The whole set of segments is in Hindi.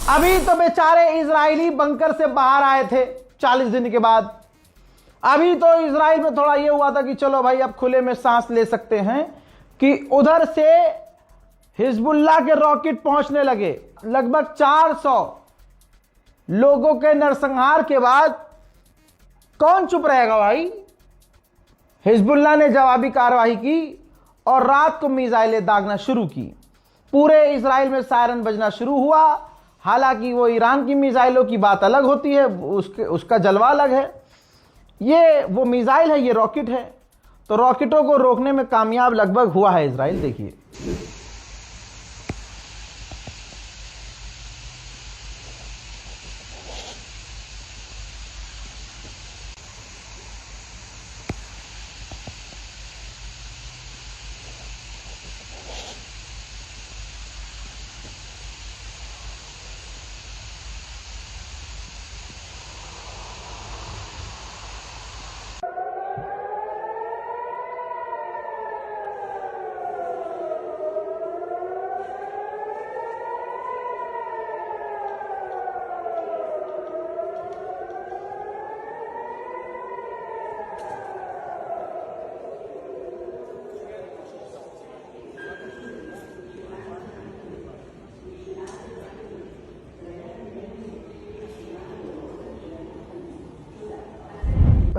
अभी तो बेचारे इजरायली बंकर से बाहर आए थे 40 दिन के बाद। अभी तो इजराइल में थोड़ा ये हुआ था कि चलो भाई अब खुले में सांस ले सकते हैं कि उधर से हिजबुल्लाह के रॉकेट पहुंचने लगे। लगभग 400 लोगों के नरसंहार के बाद कौन चुप रहेगा भाई। हिजबुल्लाह ने जवाबी कार्रवाई की और रात को मिसाइलें दागना शुरू की। पूरे इजराइल में सायरन बजना शुरू हुआ। हालांकि वो ईरान की मिसाइलों की बात अलग होती है, उसका जलवा अलग है। ये वो मिसाइल है, ये रॉकेट है। तो रॉकेटों को रोकने में कामयाब लगभग हुआ है इजराइल। देखिए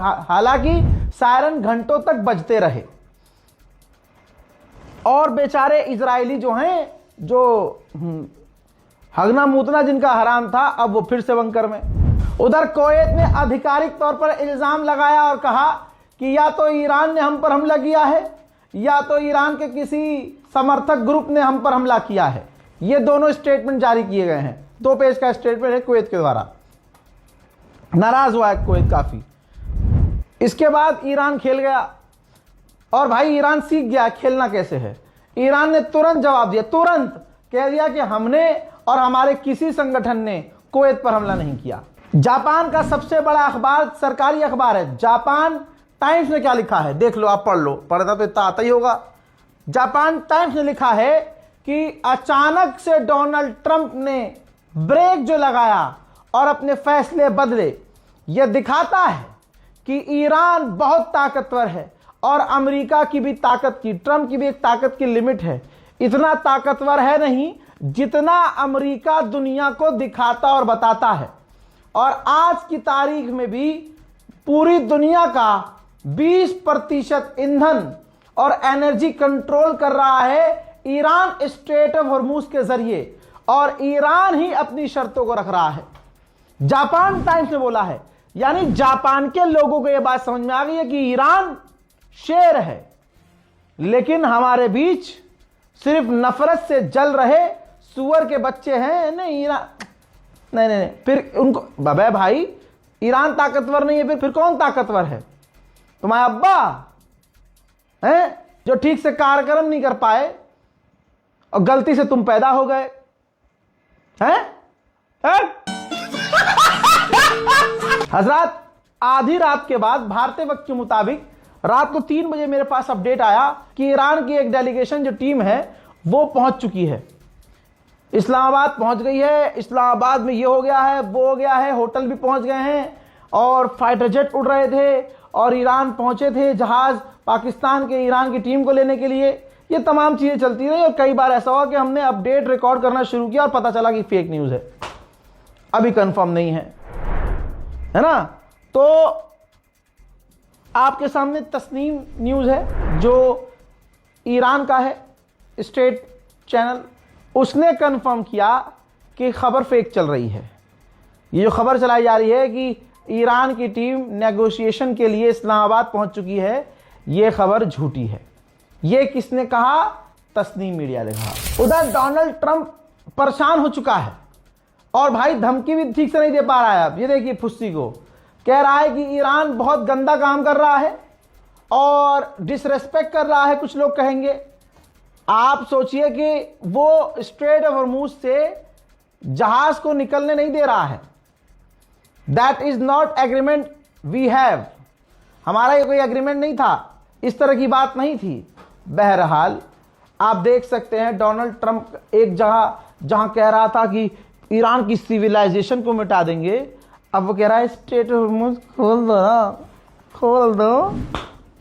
हालांकि सायरन घंटों तक बजते रहे और बेचारे इजरायली जो हैं, जो हगना मूतना जिनका हराम था, अब वो फिर से बंकर में। उधर कुवैत ने आधिकारिक तौर पर इल्जाम लगाया और कहा कि या तो ईरान ने हम पर हमला किया है या तो ईरान के किसी समर्थक ग्रुप ने हम पर हमला किया है। ये दोनों स्टेटमेंट जारी किए गए हैं। 2 पेज का स्टेटमेंट है कुवैत के द्वारा। नाराज हुआ है कुवैत काफी। इसके बाद ईरान खेल गया और भाई ईरान सीख गया खेलना कैसे है। ईरान ने तुरंत जवाब दिया, तुरंत कह दिया कि हमने और हमारे किसी संगठन ने कुवैत पर हमला नहीं किया। जापान का सबसे बड़ा अखबार, सरकारी अखबार है जापान टाइम्स ने क्या लिखा है देख लो, आप पढ़ लो। पढ़ता तो इतना आता ही होगा। जापान टाइम्स ने लिखा है कि अचानक से डोनाल्ड ट्रंप ने ब्रेक जो लगाया और अपने फैसले बदले, यह दिखाता है कि ईरान बहुत ताकतवर है और अमेरिका की भी ताकत की, ट्रंप की भी एक ताकत की लिमिट है। इतना ताकतवर है नहीं जितना अमेरिका दुनिया को दिखाता और बताता है। और आज की तारीख में भी पूरी दुनिया का 20% ईंधन और एनर्जी कंट्रोल कर रहा है ईरान स्ट्रेट ऑफ हॉर्मूज के जरिए, और ईरान ही अपनी शर्तों को रख रहा है। जापान टाइम्स ने बोला है, यानी जापान के लोगों को यह बात समझ में आ गई है कि ईरान शेर है, लेकिन हमारे बीच सिर्फ नफरत से जल रहे सुअर के बच्चे हैं। नहीं ईरान नहीं, फिर उनको बाबा भाई ईरान ताकतवर नहीं है, फिर कौन ताकतवर है? तुम्हारे अब्बा हैं जो ठीक से कार्यक्रम नहीं कर पाए और गलती से तुम पैदा हो गए हैं? हजरत, आधी रात के बाद भारतीय वक्त के मुताबिक रात को 3 बजे मेरे पास अपडेट आया कि ईरान की एक डेलीगेशन जो टीम है वो पहुंच चुकी है, इस्लामाबाद पहुंच गई है। इस्लामाबाद में ये हो गया है, वो हो गया है, होटल भी पहुंच गए हैं और फाइटर जेट उड़ रहे थे और ईरान पहुंचे थे जहाज पाकिस्तान के ईरान की टीम को लेने के लिए। ये तमाम चीजें चलती रही और कई बार ऐसा हुआ कि हमने अपडेट रिकॉर्ड करना शुरू किया और पता चला कि फेक न्यूज है, अभी कंफर्म नहीं है ना। तो आपके सामने तस्नीम न्यूज है जो ईरान का है, स्टेट चैनल, उसने कंफर्म किया कि खबर फेक चल रही है। ये जो खबर चलाई जा रही है कि ईरान की टीम नेगोशिएशन के लिए इस्लामाबाद पहुंच चुकी है, यह खबर झूठी है। यह किसने कहा? तस्नीम मीडिया ने कहा। उधर डोनाल्ड ट्रंप परेशान हो चुका है और भाई धमकी भी ठीक से नहीं दे पा रहा है। अब ये देखिए फुस्सी को कह रहा है कि ईरान बहुत गंदा काम कर रहा है और डिसरेस्पेक्ट कर रहा है, कुछ लोग कहेंगे। आप सोचिए कि वो स्ट्रेट ऑफ हॉर्मूज से जहाज को निकलने नहीं दे रहा है। That is not agreement we have, हमारा ये कोई एग्रीमेंट नहीं था, इस तरह की बात नहीं थी। बहरहाल आप देख सकते हैं डोनाल्ड ट्रंप एक जहां कह रहा था कि ईरान की सिविलाइजेशन को मिटा देंगे। अब वो कह रहा है स्टेट हॉर्मुज़ खोल दो ना, खोल दो।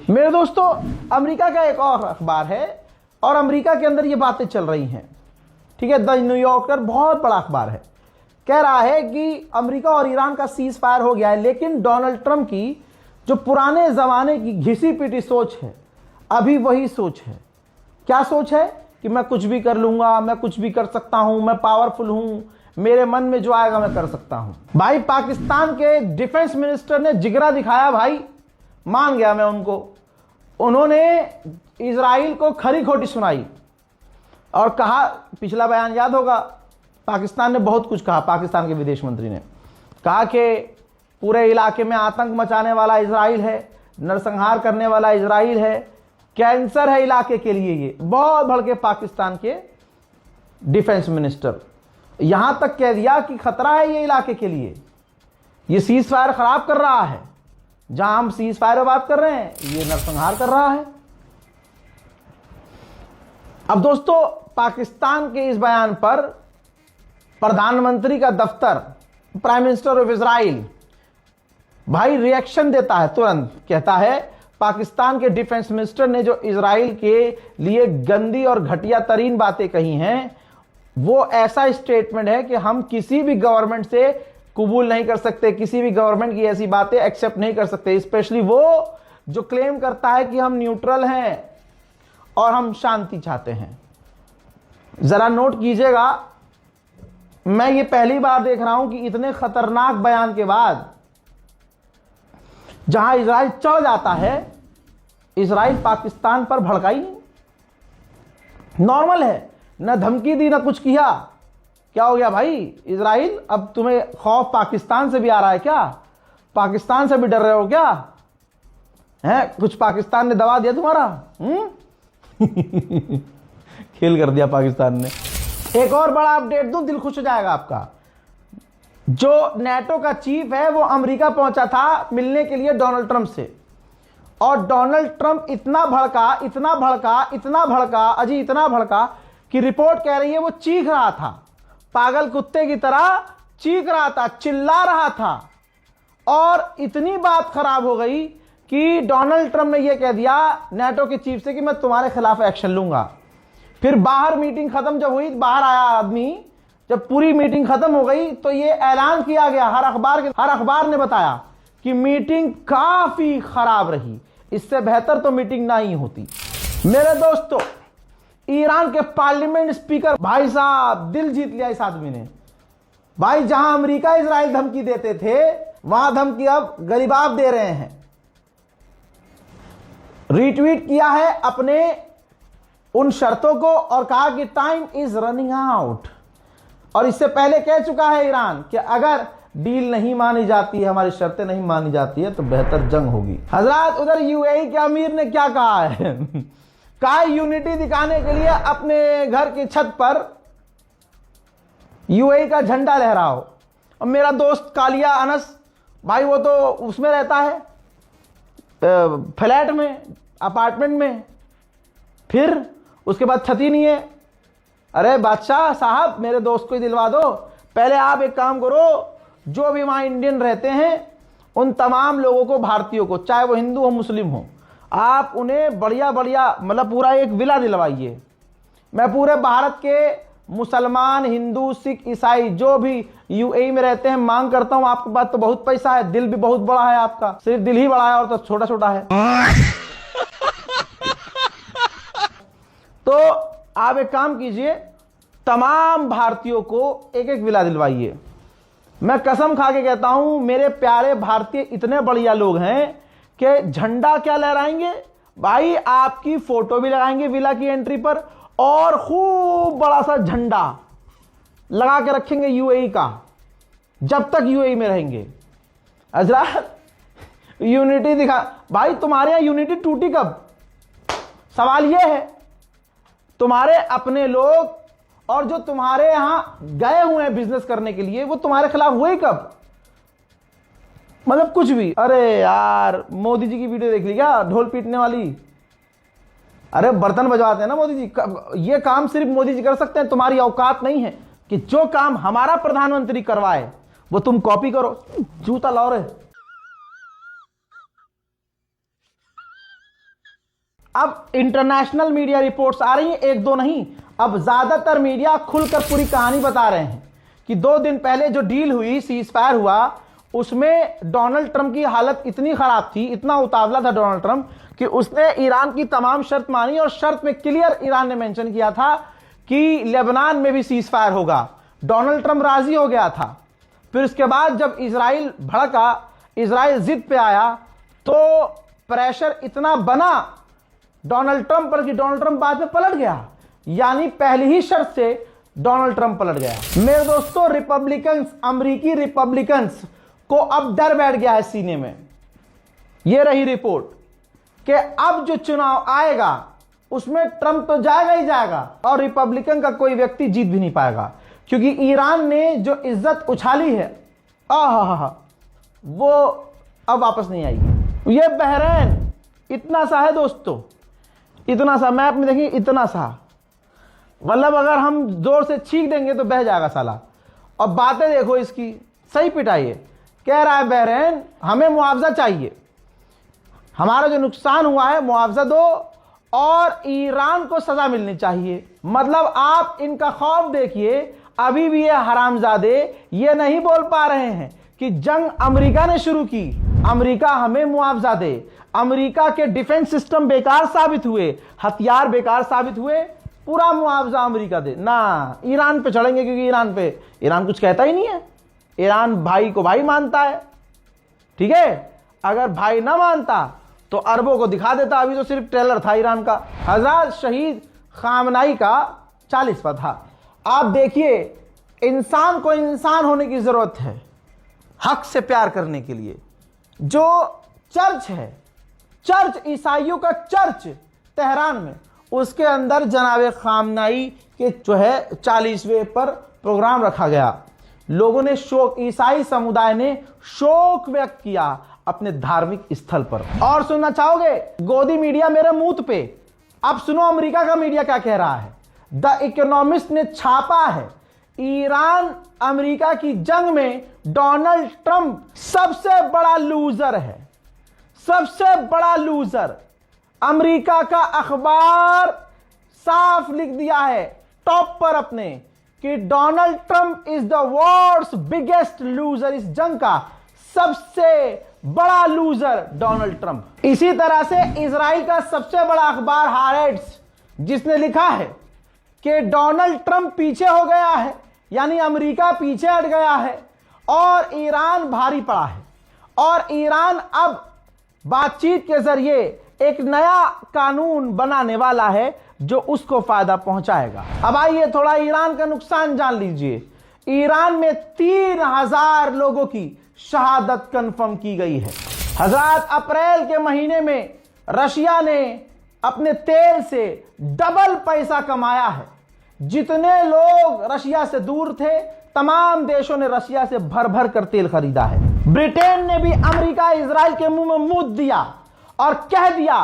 मेरे दोस्तों, अमेरिका का एक और अखबार है और अमेरिका के अंदर ये बातें चल रही हैं, ठीक है। द न्यूयॉर्कर बहुत बड़ा अखबार है, कह रहा है कि अमेरिका और ईरान का सीज फायर हो गया है, लेकिन डोनाल्ड ट्रंप की जो पुराने जमाने की घिसी पिटी सोच है, अभी वही सोच है। क्या सोच है? कि मैं कुछ भी कर लूंगा, मैं कुछ भी कर सकता हूं, मैं पावरफुल हूं, मेरे मन में जो आएगा मैं कर सकता हूं। भाई पाकिस्तान के डिफेंस मिनिस्टर ने जिगरा दिखाया, भाई मान गया मैं उनको। उन्होंने इजराइल को खरी खोटी सुनाई और कहा, पिछला बयान याद होगा, पाकिस्तान ने बहुत कुछ कहा। पाकिस्तान के विदेश मंत्री ने कहा कि पूरे इलाके में आतंक मचाने वाला इजराइल है, नरसंहार करने वाला इजराइल है, कैंसर है इलाके के लिए। ये बहुत भड़के पाकिस्तान के डिफेंस मिनिस्टर, यहां तक कह दिया कि खतरा है ये इलाके के लिए, ये सीज फायर खराब कर रहा है। जहां हम सीज फायर में बात कर रहे हैं, ये नरसंहार कर रहा है। अब दोस्तों, पाकिस्तान के इस बयान पर प्रधानमंत्री का दफ्तर, प्राइम मिनिस्टर ऑफ इजराइल, भाई रिएक्शन देता है तुरंत। कहता है पाकिस्तान के डिफेंस मिनिस्टर ने जो इजराइल के लिए गंदी और घटिया तरीन बातें कही हैं, वो ऐसा स्टेटमेंट है कि हम किसी भी गवर्नमेंट से कबूल नहीं कर सकते, किसी भी गवर्नमेंट की ऐसी बातें एक्सेप्ट नहीं कर सकते, स्पेशली वो जो क्लेम करता है कि हम न्यूट्रल हैं और हम शांति चाहते हैं। जरा नोट कीजिएगा, मैं ये पहली बार देख रहा हूं कि इतने खतरनाक बयान के बाद जहां इजराइल चढ़ जाता है, इजराइल पाकिस्तान पर भड़का ही नहीं। नॉर्मल है, न धमकी दी न कुछ किया। क्या हो गया भाई इजराइल? अब तुम्हें खौफ पाकिस्तान से भी आ रहा है क्या? पाकिस्तान से भी डर रहे हो क्या? है कुछ पाकिस्तान ने दबा दिया तुम्हारा? खेल कर दिया पाकिस्तान ने। एक और बड़ा अपडेट दूं, दिल खुश हो जाएगा आपका। जो नेटो का चीफ है वो अमेरिका पहुंचा था मिलने के लिए डोनाल्ड ट्रंप से, और डोनाल्ड ट्रंप इतना भड़का, इतना भड़का, इतना भड़का, अजी इतना भड़का कि रिपोर्ट कह रही है वो चीख रहा था, पागल कुत्ते की तरह चीख रहा था, चिल्ला रहा था। और इतनी बात खराब हो गई कि डोनाल्ड ट्रंप ने यह कह दिया नेटो के चीफ से कि मैं तुम्हारे खिलाफ एक्शन लूंगा। फिर बाहर मीटिंग खत्म जब हुई, बाहर आया आदमी, जब पूरी मीटिंग खत्म हो गई तो यह ऐलान किया गया, हर अखबार ने बताया कि मीटिंग काफी खराब रही, इससे बेहतर तो मीटिंग ना ही होती। मेरे दोस्तों, ईरान के पार्लियामेंट स्पीकर, भाई साहब दिल जीत लिया इस आदमी ने। भाई जहां अमेरिका इजराइल धमकी देते थे, वहां धमकी अब गरीबाब दे रहे हैं। रीट्वीट किया है अपने उन शर्तों को और कहा कि टाइम इज रनिंग आउट। और इससे पहले कह चुका है ईरान कि अगर डील नहीं मानी जाती है, हमारी शर्तें नहीं मानी जाती है, तो बेहतर जंग होगी। हजरत, उधर यूएई के अमीर ने क्या कहा है? कहा यूनिटी दिखाने के लिए अपने घर की छत पर यूएई का झंडा लहराओ। और मेरा दोस्त कालिया अनस भाई, वो तो उसमें रहता है, फ्लैट में, अपार्टमेंट में, फिर उसके बाद छत ही नहीं है। अरे बादशाह साहब, मेरे दोस्त को ही दिलवा दो। पहले आप एक काम करो, जो भी वहां इंडियन रहते हैं उन तमाम लोगों को, भारतीयों को, चाहे वो हिंदू हो मुस्लिम हो, आप उन्हें बढ़िया बढ़िया मतलब पूरा एक विला दिलवाइए। मैं पूरे भारत के मुसलमान, हिंदू, सिख, ईसाई जो भी यूएई में रहते हैं मांग करता हूं, आपके पास तो बहुत पैसा है, दिल भी बहुत बड़ा है आपका, सिर्फ दिल ही बड़ा है और तो छोटा छोटा है। तो आप एक काम कीजिए, तमाम भारतीयों को एक एक विला दिलवाइए। मैं कसम खा के कहता हूं, मेरे प्यारे भारतीय इतने बढ़िया लोग हैं कि झंडा क्या लहराएंगे भाई, आपकी फोटो भी लगाएंगे विला की एंट्री पर, और खूब बड़ा सा झंडा लगा के रखेंगे यूएई का, जब तक यूएई में रहेंगे। हजरत, यूनिटी दिखा भाई। तुम्हारे यहां यूनिटी टूटी कब? सवाल यह है। तुम्हारे अपने लोग और जो तुम्हारे यहां गए हुए हैं बिजनेस करने के लिए, वो तुम्हारे खिलाफ हुए कब? मतलब कुछ भी। अरे यार, मोदी जी की वीडियो देख ली क्या, ढोल पीटने वाली? अरे बर्तन बजवाते हैं ना मोदी जी, ये काम सिर्फ मोदी जी कर सकते हैं, तुम्हारी औकात नहीं है। कि जो काम हमारा प्रधानमंत्री करवाए वो तुम कॉपी करो। जूता लाओ रे। अब इंटरनेशनल मीडिया रिपोर्ट्स आ रही हैं, एक दो नहीं, अब ज्यादातर मीडिया खुलकर पूरी कहानी बता रहे हैं कि 2 दिन पहले जो डील हुई, सीज फायर हुआ, उसमें डोनाल्ड ट्रंप की हालत इतनी खराब थी, इतना उतावला था डोनाल्ड ट्रंप कि उसने ईरान की तमाम शर्त मानी और शर्त में क्लियर ईरान ने मेंशन किया था कि लेबनान में भी सीज फायर होगा। डोनाल्ड ट्रंप राजी हो गया था। फिर उसके बाद जब इजराइल भड़का, इजराइल जिद पे आया, तो प्रेशर इतना बना डोनाल्ड ट्रंप पर कि डोनाल्ड ट्रंप बाद में पलट गया। यानी पहली ही शर्त से डोनाल्ड ट्रंप पलट गया। मेरे दोस्तों, रिपब्लिकन्स, अमेरिकी रिपब्लिकन्स को अब डर बैठ गया है सीने में। यह रही रिपोर्ट कि अब जो चुनाव आएगा उसमें ट्रंप तो जाएगा ही जाएगा और रिपब्लिकन का कोई व्यक्ति जीत भी नहीं पाएगा, क्योंकि ईरान ने जो इज्जत उछाली है वो अब वापस नहीं आएगी। ये बहरीन इतना सा है दोस्तों, इतना सा, मैप में देखिए इतना सा, मतलब अगर हम जोर से छींक देंगे तो बह जाएगा साला। और बातें देखो इसकी, सही पिटाई है। कह रहा है बहरीन हमें मुआवजा चाहिए, हमारा जो नुकसान हुआ है मुआवजा दो और ईरान को सजा मिलनी चाहिए। मतलब आप इनका खौफ देखिए, अभी भी ये हरामजादे ये नहीं बोल पा रहे हैं कि जंग अमेरिका ने शुरू की, अमेरिका हमें मुआवजा दे, अमेरिका के डिफेंस सिस्टम बेकार साबित हुए, हथियार बेकार साबित हुए, पूरा मुआवजा अमेरिका दे ना। ईरान पे चढ़ेंगे क्योंकि ईरान कुछ कहता ही नहीं है। ईरान भाई को भाई मानता है, ठीक है। अगर भाई ना मानता तो अरबों को दिखा देता। अभी तो सिर्फ ट्रेलर था ईरान का। हजरत शहीद खामनाई का 40वां था। आप देखिए, इंसान को इंसान होने की जरूरत है हक से प्यार करने के लिए। जो चर्च है, चर्च ईसाइयों का चर्च तेहरान में, उसके अंदर जनाब खामनाई के जो है 40वें पर प्रोग्राम रखा गया। लोगों ने शोक, ईसाई समुदाय ने शोक व्यक्त किया अपने धार्मिक स्थल पर। और सुनना चाहोगे गोदी मीडिया मेरे मुंह पे? अब सुनो अमेरिका का मीडिया क्या कह रहा है। द इकोनॉमिस्ट ने छापा है, ईरान अमेरिका की जंग में डोनाल्ड ट्रंप सबसे बड़ा लूजर है, सबसे बड़ा लूजर। अमेरिका का अखबार साफ लिख दिया है टॉप पर अपने कि Donald Trump is the world's biggest loser. इस जंग का सबसे बड़ा लूजर डोनाल्ड ट्रंप। इसी तरह से इजराइल का सबसे बड़ा अखबार हारेट्स, जिसने लिखा है कि डोनाल्ड ट्रंप पीछे हो गया है, यानी अमेरिका पीछे हट गया है और ईरान भारी पड़ा है और ईरान अब बातचीत के जरिए एक नया कानून बनाने वाला है जो उसको फायदा पहुंचाएगा। अब आइए थोड़ा ईरान का नुकसान जान लीजिए। ईरान में 3000 लोगों की शहादत कंफर्म की गई है। हज़रात, अप्रैल के महीने में रशिया ने अपने तेल से डबल पैसा कमाया है। जितने लोग रशिया से दूर थे, तमाम देशों ने रशिया से भर भर कर तेल खरीदा है। ब्रिटेन ने भी अमेरिका इजराइल के मुंह में मुंह दिया और कह दिया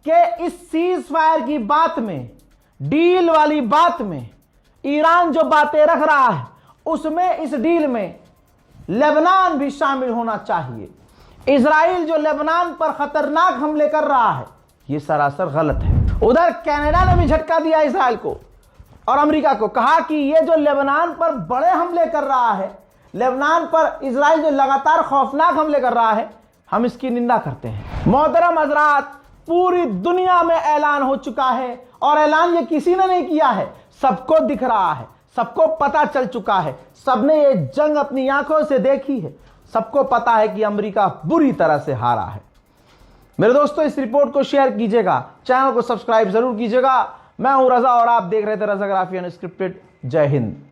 कि इस सीज फायर की बात में, डील वाली बात में, ईरान जो बातें रख रहा है उसमें, इस डील में लेबनान भी शामिल होना चाहिए। इजराइल जो लेबनान पर खतरनाक हमले कर रहा है यह सरासर गलत है। उधर कनाडा ने भी झटका दिया इजराइल को और अमेरिका को, कहा कि यह जो लेबनान पर बड़े हमले कर रहा है, लेबनान पर इजराइल जो लगातार खौफनाक हमले कर रहा है, हम इसकी निंदा करते हैं। मोहतरम हज़रात, पूरी दुनिया में ऐलान हो चुका है और ऐलान ये किसी ने नहीं किया है, सबको दिख रहा है, सबको पता चल चुका है, सबने ये जंग अपनी आंखों से देखी है, सबको पता है कि अमेरिका बुरी तरह से हारा है। मेरे दोस्तों, इस रिपोर्ट को शेयर कीजिएगा, चैनल को सब्सक्राइब जरूर कीजिएगा। मैं हूं रजा और आप देख रहे थे रजाग्राफी अनस्क्रिप्टेड। जय हिंद।